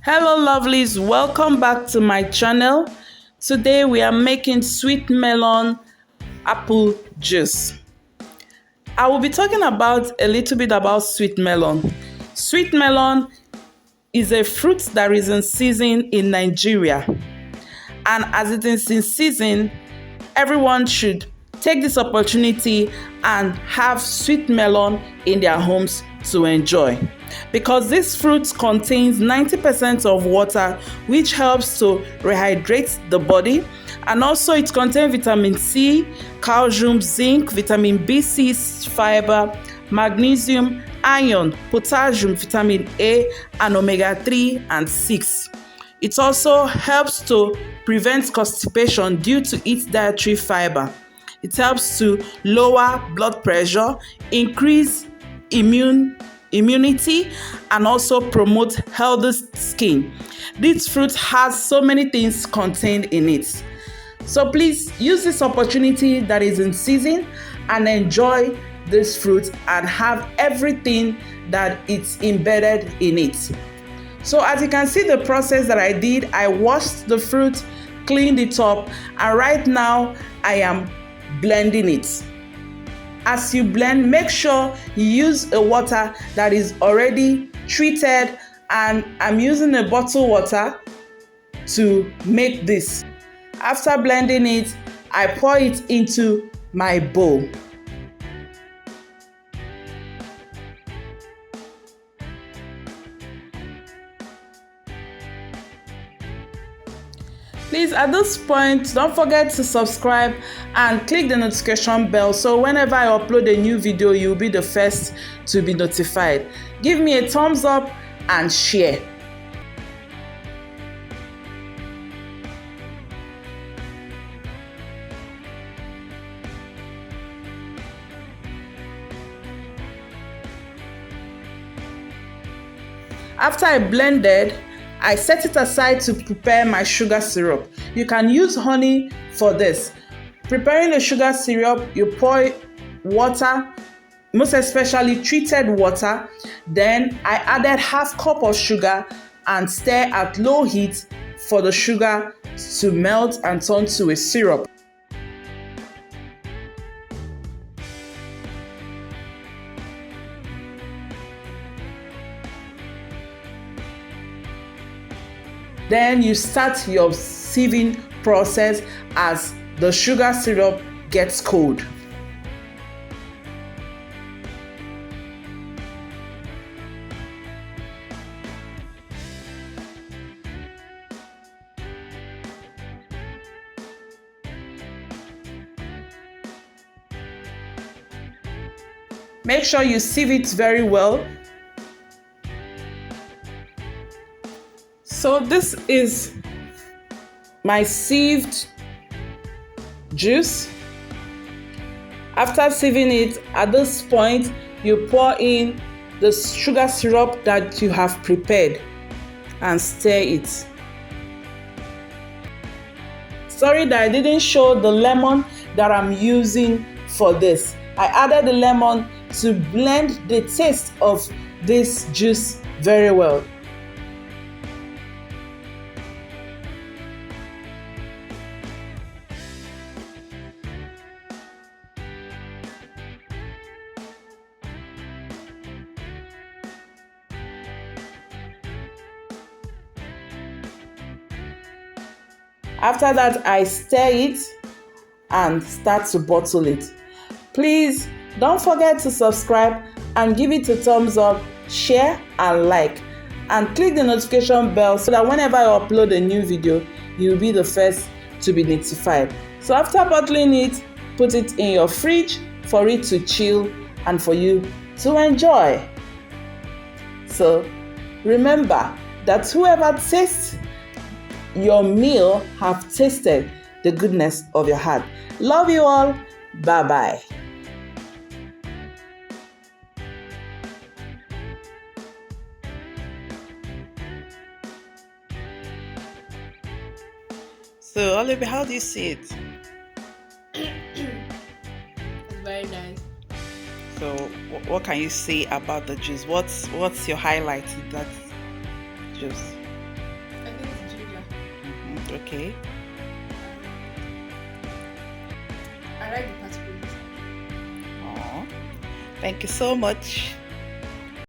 Hello lovelies, welcome back to my channel. Today we are making sweet melon apple juice. I will be talking about a little bit about sweet melon. Sweet melon is a fruit that is in season in Nigeria, and as it is in season, everyone should take this opportunity and have sweet melon in their homes to enjoy, because this fruit contains 90% of water, which helps to rehydrate the body, and also it contains vitamin C, calcium, zinc, vitamin B6, fiber, magnesium, iron, potassium, vitamin A, and omega-3 and 6. It also helps to prevent constipation due to its dietary fiber. It helps to lower blood pressure, increase immunity, and also promote healthy skin. This fruit has so many things contained in it. So please use this opportunity that is in season and enjoy this fruit and have everything that it's embedded in it. So as you can see the process that I did, I washed the fruit, cleaned it up, and right now I am blending it. As you blend, make sure you use a water that is already treated, and I'm using a bottled water to make this. After blending it, I pour it into my bowl. Please, at this point, don't forget to subscribe and click the notification bell so whenever I upload a new video, you'll be the first to be notified. Give me a thumbs up and share. After I blended, I set it aside to prepare my sugar syrup. You can use honey for this. Preparing the sugar syrup, you pour water, most especially treated water. Then I added half cup of sugar and stir at low heat for the sugar to melt and turn to a syrup. Then you start your sieving process as the sugar syrup gets cold. Make sure you sieve it very well. So this is my sieved juice. After sieving it, at this point, you pour in the sugar syrup that you have prepared and stir it. Sorry that I didn't show the lemon that I'm using for this. I added the lemon to blend the taste of this juice very well. After that, I stir it and start to bottle it. Please don't forget to subscribe and give it a thumbs up, share and like, and click the notification bell so that whenever I upload a new video, you'll be the first to be notified. So after bottling it, put it in your fridge for it to chill and for you to enjoy. So remember that whoever tastes your meal have tasted the goodness of your heart. Love you all. Bye-bye. So, Oliver, how do you see it? It's very nice. So, what can you say about the juice? What's your highlight in that juice? Okay. I like the particle. Aw. Thank you so much.